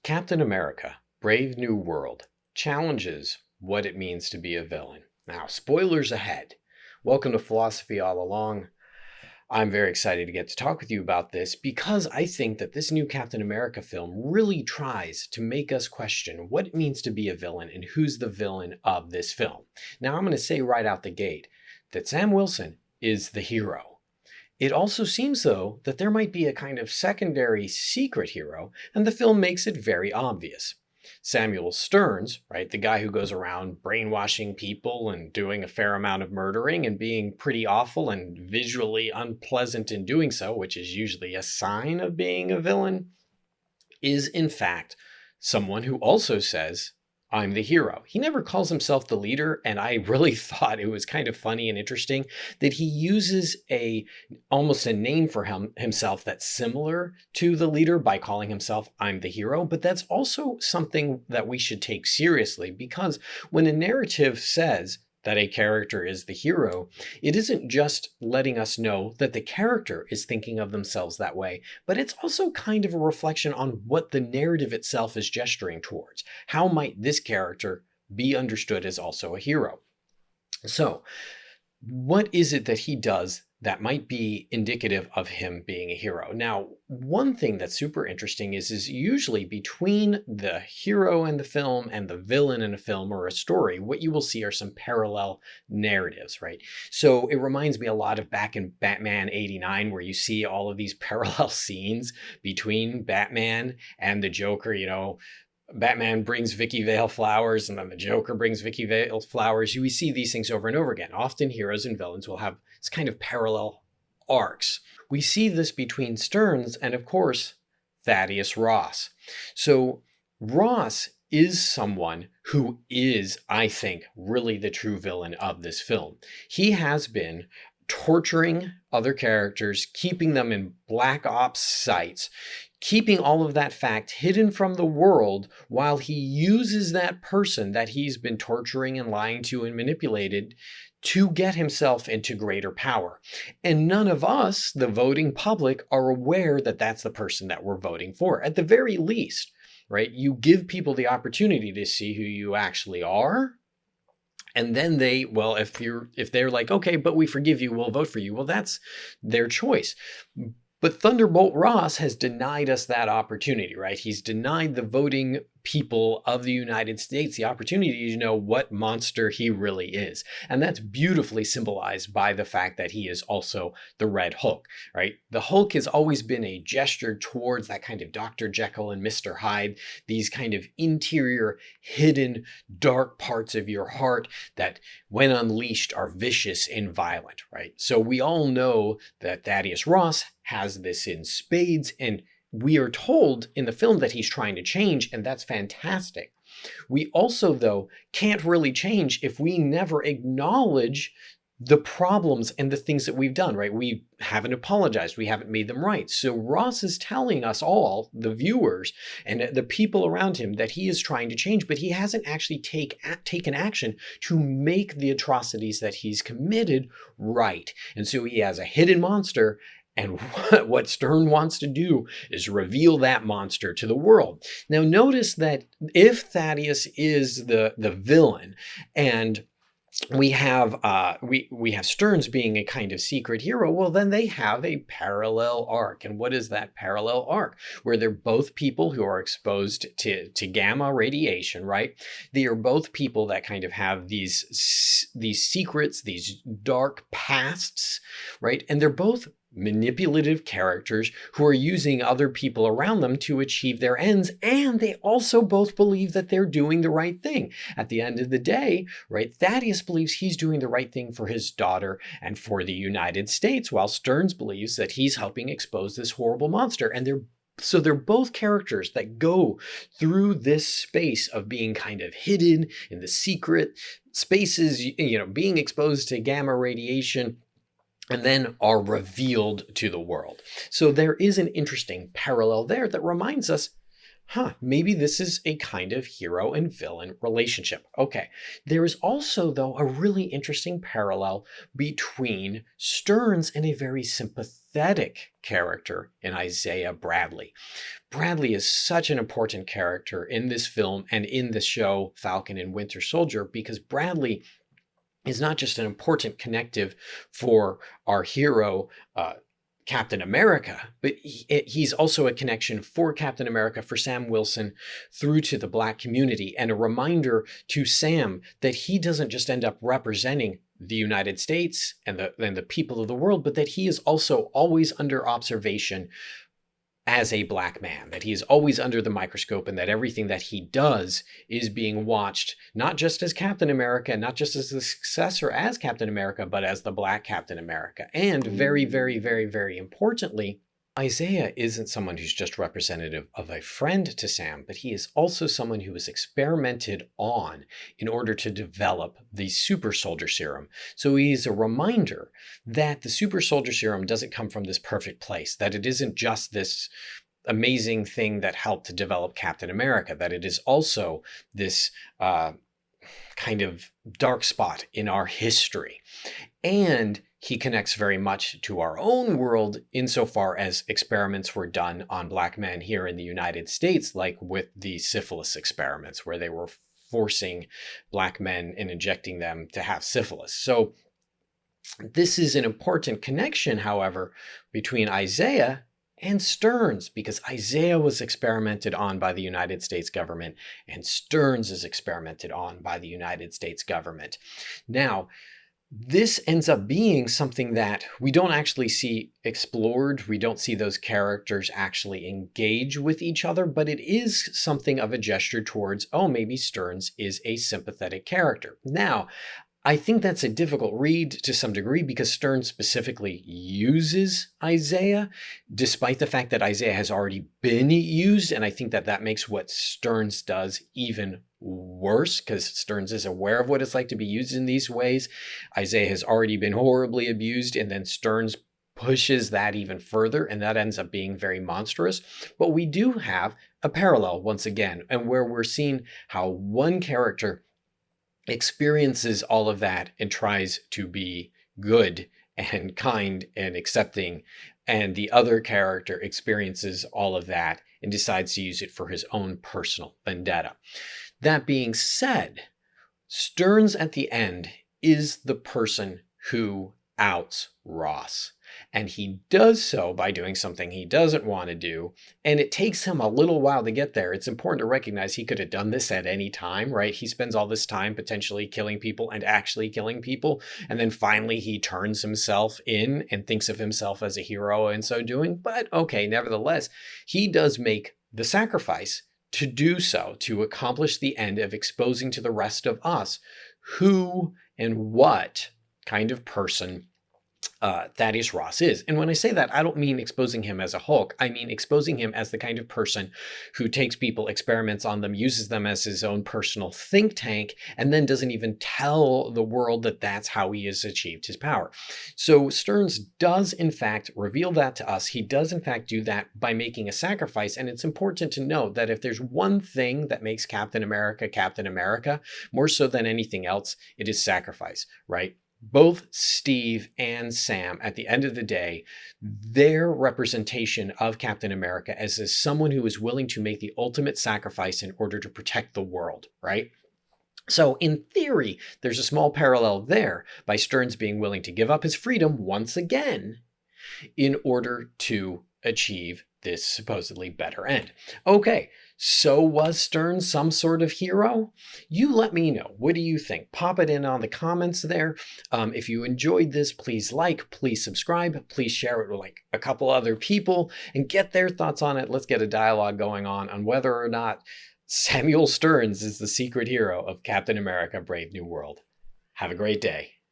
Captain America, Brave New World challenges what it means to be a villain. Now, spoilers ahead. Welcome to Philosophy All Along. I'm very excited to get to talk with you about this because I think that this new Captain America film really tries to make us question what it means to be a villain and who's the villain of this film. Now, I'm going to say right out the gate that Sam Wilson is the hero. It also seems, though, that there might be a kind of secondary secret hero, and the film makes it very obvious. Samuel Stearns, right, the guy who goes around brainwashing people and doing a fair amount of murdering and being pretty awful and visually unpleasant in doing so, which is usually a sign of being a villain, is in fact someone who also says, I'm the hero. He never calls himself the leader, and I really thought it was kind of funny and interesting that he uses almost a name for himself that's similar to the leader by calling himself I'm the hero, but that's also something that we should take seriously because when a narrative says that a character is the hero, it isn't just letting us know that the character is thinking of themselves that way, but it's also kind of a reflection on what the narrative itself is gesturing towards. How might this character be understood as also a hero? So, what is it that he does that might be indicative of him being a hero? Now, one thing that's super interesting is usually between the hero in the film and the villain in a film or a story, what you will see are some parallel narratives, right? So it reminds me a lot of back in Batman 89, where you see all of these parallel scenes between Batman and the Joker, Batman brings Vicky Vale flowers, and then the Joker brings Vicky Vale flowers. We see these things over and over again. Often heroes and villains will have this kind of parallel arcs. We see this between Stearns and, of course, Thaddeus Ross. So Ross is someone who is, I think, really the true villain of this film. He has been torturing other characters, keeping them in black ops sites, keeping all of that fact hidden from the world while he uses that person that he's been torturing and lying to and manipulated to get himself into greater power. And none of us, the voting public, are aware that that's the person that we're voting for. At the very least, right? You give people the opportunity to see who you actually are. And then if they're like, okay, but we forgive you, we'll vote for you. Well, that's their choice. But Thunderbolt Ross has denied us that opportunity, right? He's denied the voting people of the United States the opportunity to know what monster he really is. And that's beautifully symbolized by the fact that he is also the Red Hulk, right? The Hulk has always been a gesture towards that kind of Dr. Jekyll and Mr. Hyde, these kind of interior, hidden, dark parts of your heart that, when unleashed, are vicious and violent, right? So we all know that Thaddeus Ross has this in spades, and we are told in the film that he's trying to change, and that's fantastic. We also, though, can't really change if we never acknowledge the problems and the things that we've done, right? We haven't apologized. We haven't made them right. So Ross is telling us all, the viewers and the people around him, that he is trying to change, but he hasn't actually taken action to make the atrocities that he's committed right. And so he has a hidden monster. And what Stern wants to do is reveal that monster to the world. Now, notice that if Thaddeus is the villain, and we have Stearns being a kind of secret hero, well, then they have a parallel arc. And what is that parallel arc? Where they're both people who are exposed to gamma radiation, right? They are both people that kind of have these secrets, these dark pasts, right? And they're both manipulative characters who are using other people around them to achieve their ends, and they also both believe that they're doing the right thing. At the end of the day, right, Thaddeus believes he's doing the right thing for his daughter and for the United States, while Stearns believes that he's helping expose this horrible monster. And they're both characters that go through this space of being kind of hidden in the secret spaces, being exposed to gamma radiation, and then are revealed to the world. So there is an interesting parallel there that reminds us maybe this is a kind of hero and villain relationship. Okay. There is also, though, a really interesting parallel between Stearns and a very sympathetic character in Isaiah Bradley. Bradley is such an important character in this film and in the show Falcon and Winter Soldier, because Bradley is not just an important connective for our hero, Captain America, but he's also a connection for Captain America, for Sam Wilson, through to the Black community, and a reminder to Sam that he doesn't just end up representing the United States and the people of the world, but that he is also always under observation as a Black man, that he is always under the microscope, and that everything that he does is being watched, not just as Captain America, not just as the successor as Captain America, but as the Black Captain America. And very, very, very, very importantly, Isaiah isn't someone who's just representative of a friend to Sam, but he is also someone who was experimented on in order to develop the super soldier serum. So he's a reminder that the super soldier serum doesn't come from this perfect place, that it isn't just this amazing thing that helped to develop Captain America, that it is also this kind of dark spot in our history. And he connects very much to our own world insofar as experiments were done on Black men here in the United States, like with the syphilis experiments, where they were forcing Black men and injecting them to have syphilis. So this is an important connection, however, between Isaiah and Stearns, because Isaiah was experimented on by the United States government and Stearns is experimented on by the United States government. Now, this ends up being something that we don't actually see explored. We don't see those characters actually engage with each other, but it is something of a gesture towards, oh, maybe Stearns is a sympathetic character. Now, I think that's a difficult read to some degree because Stearns specifically uses Isaiah, despite the fact that Isaiah has already been used. And I think that that makes what Stearns does even worse, because Stearns is aware of what it's like to be used in these ways. Isaiah has already been horribly abused, and then Stearns pushes that even further, and that ends up being very monstrous. But we do have a parallel once again, and where we're seeing how one character experiences all of that and tries to be good and kind and accepting, and the other character experiences all of that and decides to use it for his own personal vendetta. That being said, Stearns at the end is the person who outs Ross. And he does so by doing something he doesn't want to do. And it takes him a little while to get there. It's important to recognize he could have done this at any time, right? He spends all this time potentially killing people and actually killing people. And then finally he turns himself in and thinks of himself as a hero in so doing. But okay, nevertheless, he does make the sacrifice to do so, to accomplish the end of exposing to the rest of us who and what kind of person Thaddeus Ross is. And when I say that, I don't mean exposing him as a Hulk. I mean exposing him as the kind of person who takes people, experiments on them, uses them as his own personal think tank, and then doesn't even tell the world that that's how he has achieved his power. So Stearns does, in fact, reveal that to us. He does, in fact, do that by making a sacrifice. And it's important to note that if there's one thing that makes Captain America, more so than anything else, it is sacrifice, right? Both Steve and Sam, at the end of the day, their representation of Captain America as someone who is willing to make the ultimate sacrifice in order to protect the world, right? So in theory, there's a small parallel there by Stearns being willing to give up his freedom once again in order to achieve this supposedly better end. Okay, so was Stearns some sort of hero? You let me know. What do you think? Pop it in on the comments there. If you enjoyed this, please like, please subscribe, please share it with like a couple other people and get their thoughts on it. Let's get a dialogue going on whether or not Samuel Stearns is the secret hero of Captain America: Brave New World. Have a great day.